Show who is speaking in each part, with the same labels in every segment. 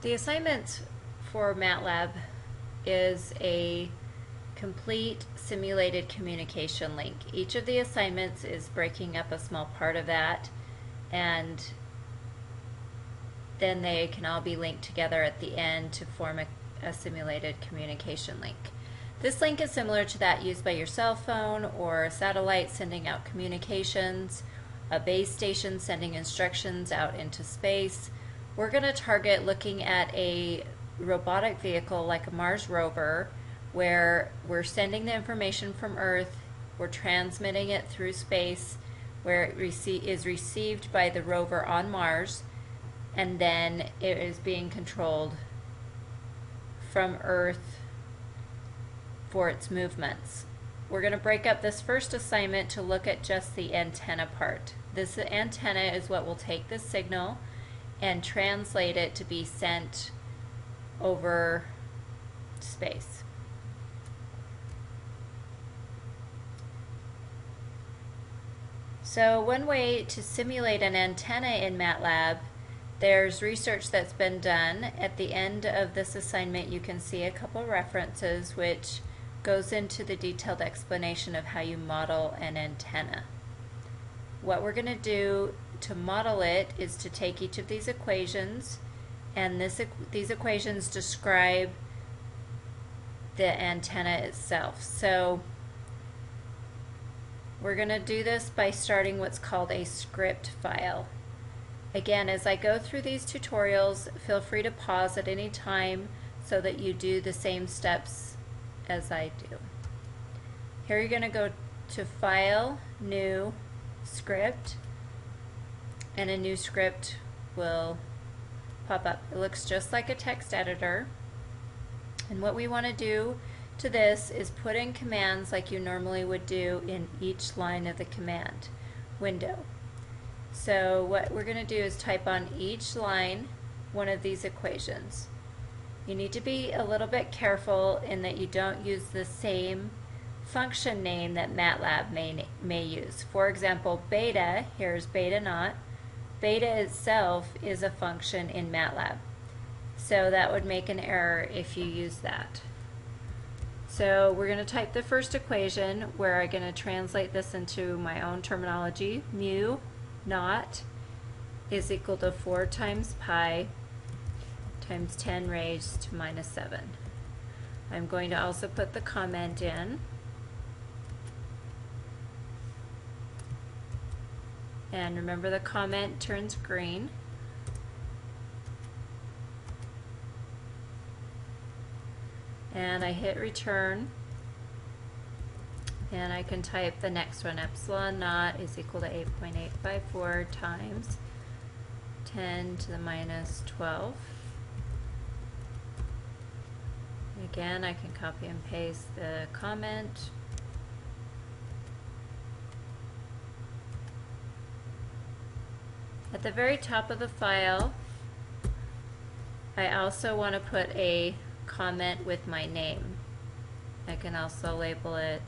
Speaker 1: The assignment for MATLAB is a complete simulated communication link. Each of the assignments is breaking up a small part of that, and then they can all be linked together at the end to form a simulated communication link. This link is similar to that used by your cell phone or a satellite sending out communications, a base station sending instructions out into space. We're going to target looking at a robotic vehicle like a Mars rover, where we're sending the information from Earth, we're transmitting it through space, where it is received by the rover on Mars, and then it is being controlled from Earth for its movements. We're going to break up this first assignment to look at just the antenna part. This antenna is what will take the signal and translate it to be sent over space. So one way to simulate an antenna in MATLAB, there's research that's been done. At the end of this assignment you can see a couple references which goes into the detailed explanation of how you model an antenna. What we're going to do to model it is to take each of these equations, and these equations describe the antenna itself. So we're going to do this by starting what's called a script file. Again, as I go through these tutorials, feel free to pause at any time so that you do the same steps as I do. Here you're going to go to File, New, Script, and a new script will pop up. It looks just like a text editor, and what we want to do to this is put in commands like you normally would do in each line of the command window. So what we're going to do is type on each line one of these equations. You need to be a little bit careful in that you don't use the same function name that MATLAB may use. For example, beta, here's beta naught. Beta itself is a function in MATLAB. So that would make an error if you use that. So we're going to type the first equation where I'm going to translate this into my own terminology. Mu naught is equal to 4 times pi times 10 raised to minus 7. I'm going to also put the comment in. And remember, the comment turns green. And I hit return. And I can type the next one. Epsilon naught is equal to 8.854 times 10 to the minus 12. Again, I can copy and paste the comment. At the very top of the file, I also want to put a comment with my name. I can also label it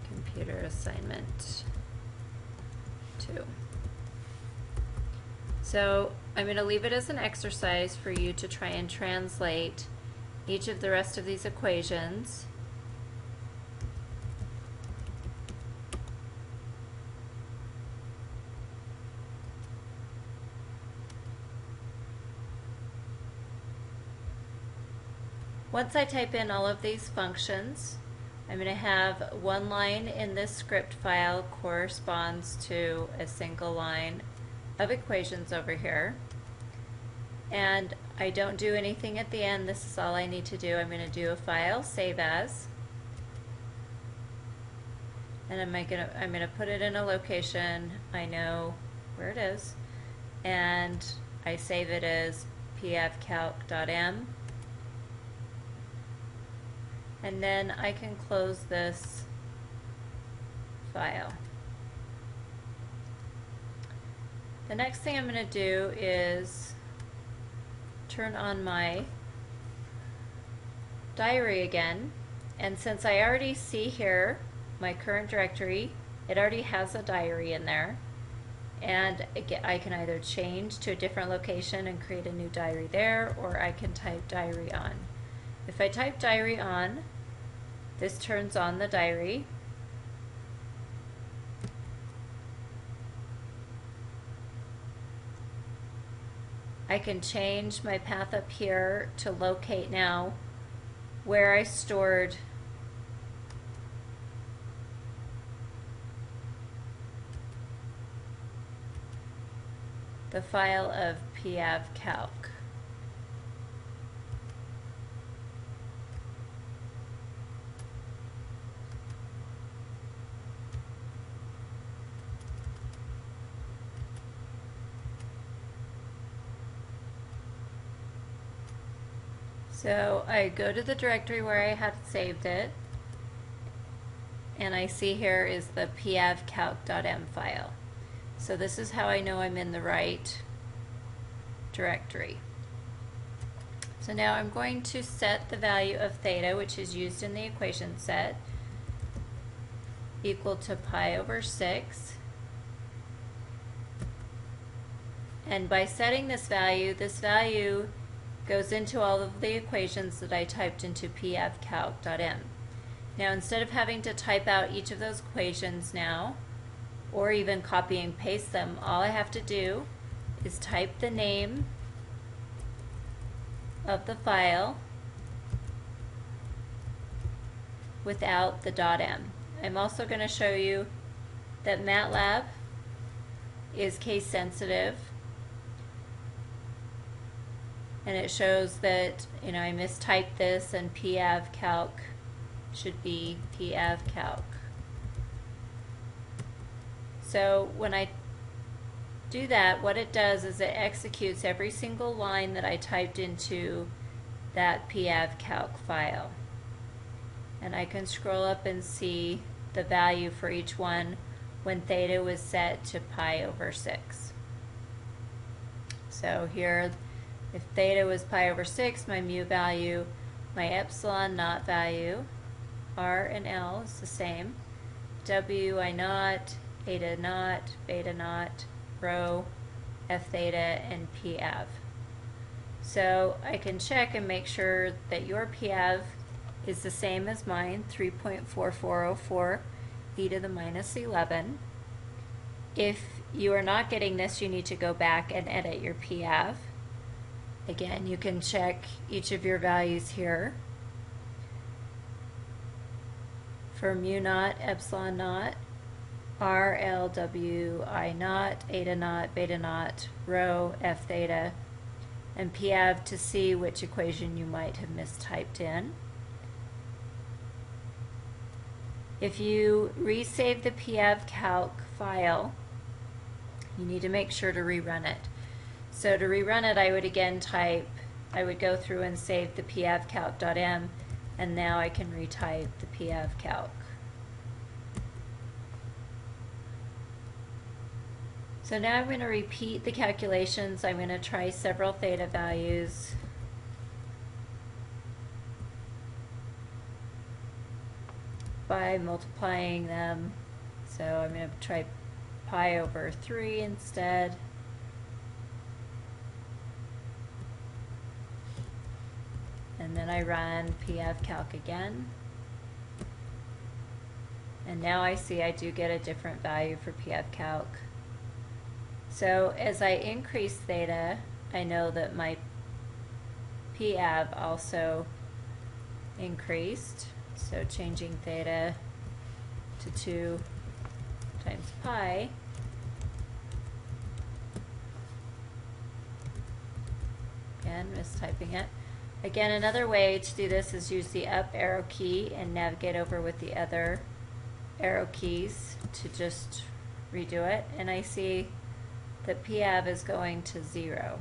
Speaker 1: Computer Assignment 2. So I'm going to leave it as an exercise for you to try and translate each of the rest of these equations. Once I type in all of these functions, I'm going to have one line in this script file corresponds to a single line of equations over here. And I don't do anything at the end. This is all I need to do. I'm going to do a file, save as, and I'm going to put it in a location I know where it is, and I save it as pfcalc.m, and then I can close this file. The next thing I'm going to do is turn on my diary again, and since I already see here my current directory, it already has a diary in there. And I can either change to a different location and create a new diary there, or I can type diary on. If I type diary on, this turns on the diary. I can change my path up here to locate now where I stored the file of pavcalc. So I go to the directory where I had saved it, and I see here is the pavcalc.m file. So this is how I know I'm in the right directory. So now I'm going to set the value of theta, which is used in the equation set, equal to pi over 6. And by setting this value goes into all of the equations that I typed into pavcalc.m. Now instead of having to type out each of those equations now, or even copy and paste them, all I have to do is type the name of the file without the .m. I'm also going to show you that Matlab is case sensitive, and it shows that I mistyped this, and pavcalc should be pavcalc. So when I do that, what it does is it executes every single line that I typed into that pavcalc file. And I can scroll up and see the value for each one when theta was set to pi over 6. So here, if theta was pi over 6, my mu value, my epsilon naught value, R and L is the same. W I naught, eta naught, beta naught, rho, f theta, and pav. So I can check and make sure that your pav is the same as mine, 3.4404 e to the minus 11. If you are not getting this, you need to go back and edit your pav. Again, you can check each of your values here. For mu naught, epsilon naught, R, L, W, I naught, eta naught, beta naught, rho, f theta, and pav to see which equation you might have mistyped in. If you resave the pavcalc file, you need to make sure to rerun it. So to rerun it, I would again I would go through and save the pavcalc.m, and now I can retype the pavcalc. So now I'm going to repeat the calculations. I'm going to try several theta values. By multiplying them. So I'm going to try pi over 3 instead. And then I run pavcalc again. And now I see I do get a different value for pavcalc. So as I increase theta, I know that my pav also increased. So changing theta to 2 times pi, again mistyping it. Again, another way to do this is use the up arrow key and navigate over with the other arrow keys to just redo it. And I see that pav is going to 0.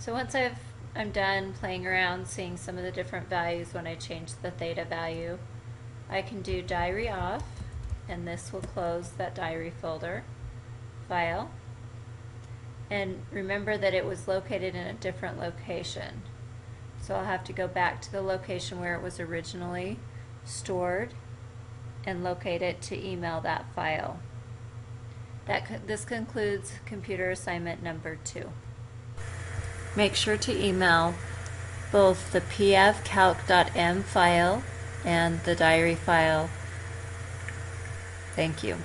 Speaker 1: So once I'm done playing around, seeing some of the different values when I change the theta value, I can do diary off, and this will close that diary folder file. And remember that it was located in a different location. So I'll have to go back to the location where it was originally stored and locate it to email that file. This concludes computer assignment number 2. Make sure to email both the pfcalc.m file and the diary file. Thank you.